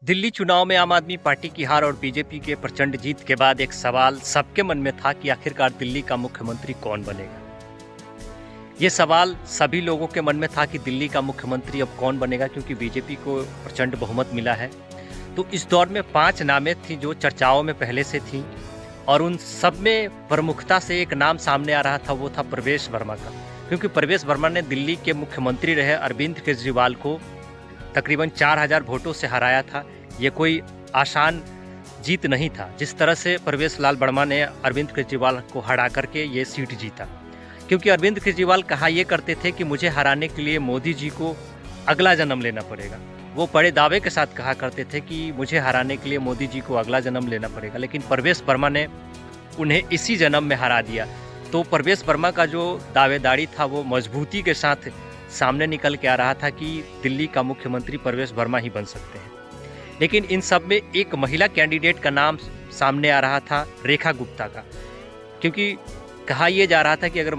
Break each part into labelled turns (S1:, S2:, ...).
S1: दिल्ली चुनाव में आम आदमी पार्टी की हार और बीजेपी के प्रचंड जीत के बाद एक सवाल सबके मन में था कि आखिरकार दिल्ली का मुख्यमंत्री कौन बनेगा। ये सवाल सभी लोगों के मन में था कि दिल्ली का मुख्यमंत्री अब कौन बनेगा, क्योंकि बीजेपी को प्रचंड बहुमत मिला है। तो इस दौर में 5 नामें थीं जो चर्चाओं में पहले से थीं और उन सब में प्रमुखता से एक नाम सामने आ रहा था, वो था प्रवेश वर्मा का। क्योंकि प्रवेश वर्मा ने दिल्ली के मुख्यमंत्री रहे अरविंद केजरीवाल को तकरीबन 4000 वोटों से हराया था। ये कोई आसान जीत नहीं था। जिस तरह से प्रवेश लाल वर्मा ने अरविंद केजरीवाल को हरा करके ये सीट जीता, क्योंकि अरविंद केजरीवाल कहा ये करते थे कि मुझे हराने के लिए मोदी जी को अगला जन्म लेना पड़ेगा। वो बड़े दावे के साथ कहा करते थे कि मुझे हराने के लिए मोदी जी को अगला जन्म लेना पड़ेगा, लेकिन प्रवेश वर्मा ने उन्हें इसी जन्म में हरा दिया। तो प्रवेश वर्मा का जो दावेदारी था वो मजबूती के साथ सामने निकल के आ रहा था कि दिल्ली का मुख्यमंत्री प्रवेश वर्मा ही बन सकते हैं। लेकिन इन सब में एक महिला कैंडिडेट का नाम सामने आ रहा था, रेखा गुप्ता का, क्योंकि कहा यह जा रहा था कि अगर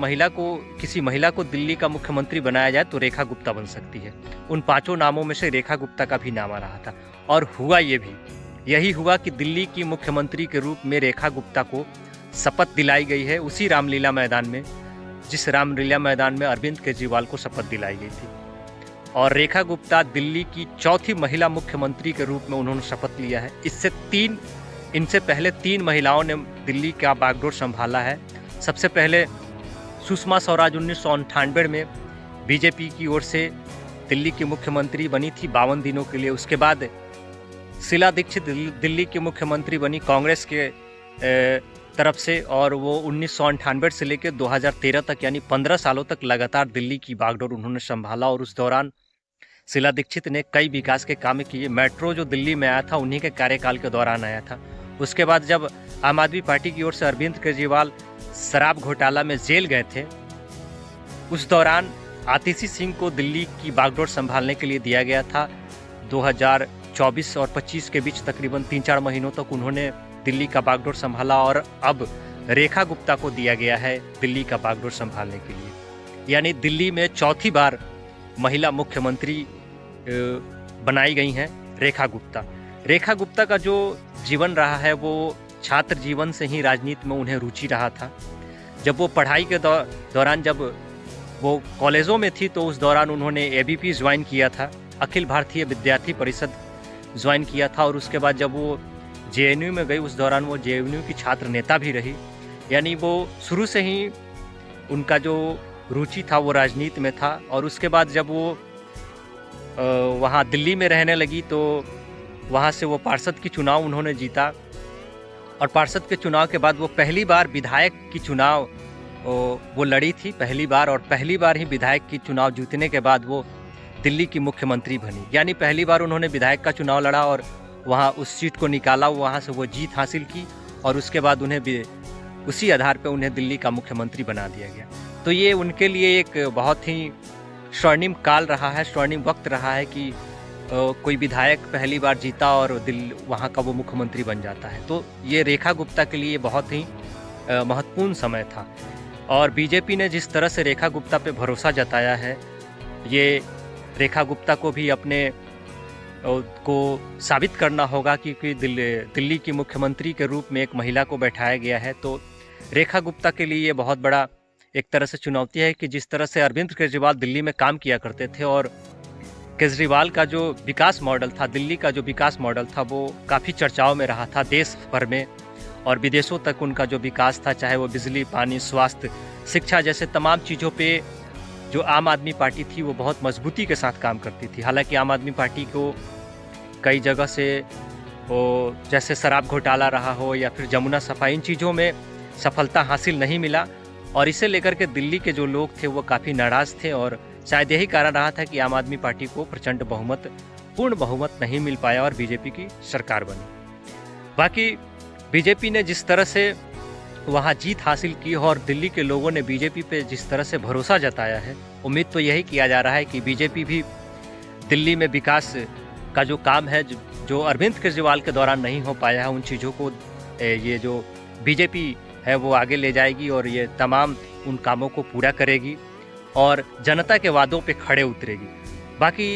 S1: किसी महिला को दिल्ली का मुख्यमंत्री बनाया जाए तो रेखा गुप्ता बन सकती है। उन 5 नामों में से रेखा गुप्ता का भी नाम आ रहा था और हुआ यही हुआ कि दिल्ली की मुख्यमंत्री के रूप में रेखा गुप्ता को शपथ दिलाई गई है, उसी रामलीला मैदान में जिस रामलीला मैदान में अरविंद केजरीवाल को शपथ दिलाई गई थी। और रेखा गुप्ता दिल्ली की 4थी महिला मुख्यमंत्री के रूप में उन्होंने शपथ लिया है। इनसे पहले 3 महिलाओं ने दिल्ली का बागडोर संभाला है। सबसे पहले सुषमा स्वराज 1998 में बीजेपी की ओर से दिल्ली की मुख्यमंत्री बनी थी 52 दिनों के लिए। उसके बाद शीला दीक्षित दिल्ली की मुख्यमंत्री बनी कांग्रेस के तरफ से, और वो 1998 से लेकर 2013 तक यानी 15 सालों तक लगातार दिल्ली की बागडोर उन्होंने संभाला। और उस दौरान शीला दीक्षित ने कई विकास के काम किए। मेट्रो जो दिल्ली में आया था उन्हीं के कार्यकाल के दौरान आया था। उसके बाद जब आम आदमी पार्टी की ओर से अरविंद केजरीवाल शराब घोटाला में जेल गए थे, उस दौरान आतिशी सिंह को दिल्ली की बागडोर संभालने के लिए दिया गया था। 2024 और 25 के बीच तकरीबन 3-4 महीनों तक उन्होंने दिल्ली का बागडोर संभाला और अब रेखा गुप्ता को दिया गया है दिल्ली का बागडोर संभालने के लिए। यानी दिल्ली में 4थी बार महिला मुख्यमंत्री बनाई गई हैं रेखा गुप्ता। रेखा गुप्ता का जो जीवन रहा है वो छात्र जीवन से ही राजनीति में उन्हें रुचि रहा था। जब वो पढ़ाई के दौरान जब वो कॉलेजों में थी तो उस दौरान उन्होंने ABP ज्वाइन किया था, अखिल भारतीय विद्यार्थी परिषद ज्वाइन किया था। और उसके बाद जब वो JNU में गई उस दौरान वो JNU की छात्र नेता भी रही। यानी वो शुरू से ही उनका जो रुचि था वो राजनीति में था। और उसके बाद जब वो वहाँ दिल्ली में रहने लगी तो वहाँ से वो पार्षद की चुनाव उन्होंने जीता। और पार्षद के चुनाव के बाद वो पहली बार विधायक की चुनाव वो लड़ी थी पहली बार, और पहली बार ही विधायक की चुनाव जीतने के बाद वो दिल्ली की मुख्यमंत्री बनी। यानी पहली बार उन्होंने विधायक का चुनाव लड़ा और वहाँ उस सीट को निकाला, वहाँ से वो जीत हासिल की और उसके बाद उन्हें उसी आधार पर उन्हें दिल्ली का मुख्यमंत्री बना दिया गया। तो ये उनके लिए एक बहुत ही स्वर्णिम काल रहा है, स्वर्णिम वक्त रहा है कि कोई विधायक पहली बार जीता और वहाँ का वो मुख्यमंत्री बन जाता है। तो ये रेखा गुप्ता के लिए बहुत ही महत्वपूर्ण समय था। और बीजेपी ने जिस तरह से रेखा गुप्ता पे भरोसा जताया है, ये रेखा गुप्ता को भी अपने को साबित करना होगा, क्योंकि दिल्ली की मुख्यमंत्री के रूप में एक महिला को बैठाया गया है। तो रेखा गुप्ता के लिए ये बहुत बड़ा एक तरह से चुनौती है कि जिस तरह से अरविंद केजरीवाल दिल्ली में काम किया करते थे और केजरीवाल का जो विकास मॉडल था, दिल्ली का जो विकास मॉडल था, वो काफ़ी चर्चाओं में रहा था देश भर में और विदेशों तक। उनका जो विकास था, चाहे वो बिजली, पानी, स्वास्थ्य, शिक्षा जैसे तमाम चीज़ों पे जो आम आदमी पार्टी थी वो बहुत मजबूती के साथ काम करती थी। हालांकि आम आदमी पार्टी को कई जगह से वो जैसे शराब घोटाला रहा हो या फिर जमुना सफाई, इन चीज़ों में सफलता हासिल नहीं मिला और इसे लेकर के दिल्ली के जो लोग थे वो काफ़ी नाराज़ थे। और शायद यही कारण रहा था कि आम आदमी पार्टी को प्रचंड पूर्ण बहुमत नहीं मिल पाया और बीजेपी की सरकार बनी। बाकी बीजेपी ने जिस तरह से वहाँ जीत हासिल की और दिल्ली के लोगों ने बीजेपी पे जिस तरह से भरोसा जताया है, उम्मीद तो यही किया जा रहा है कि बीजेपी भी दिल्ली में विकास का जो काम है जो अरविंद केजरीवाल के दौरान नहीं हो पाया है, उन चीज़ों को ये जो बीजेपी है वो आगे ले जाएगी और ये तमाम उन कामों को पूरा करेगी और जनता के वादों पे खड़े उतरेगी। बाकी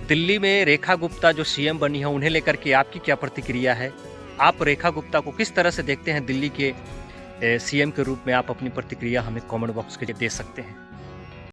S1: दिल्ली में रेखा गुप्ता जो सीएम बनी है, उन्हें लेकर के आपकी क्या प्रतिक्रिया है? आप रेखा गुप्ता को किस तरह से देखते हैं दिल्ली के सीएम के रूप में? आप अपनी प्रतिक्रिया हमें कमेंट बॉक्स के लिए दे सकते हैं।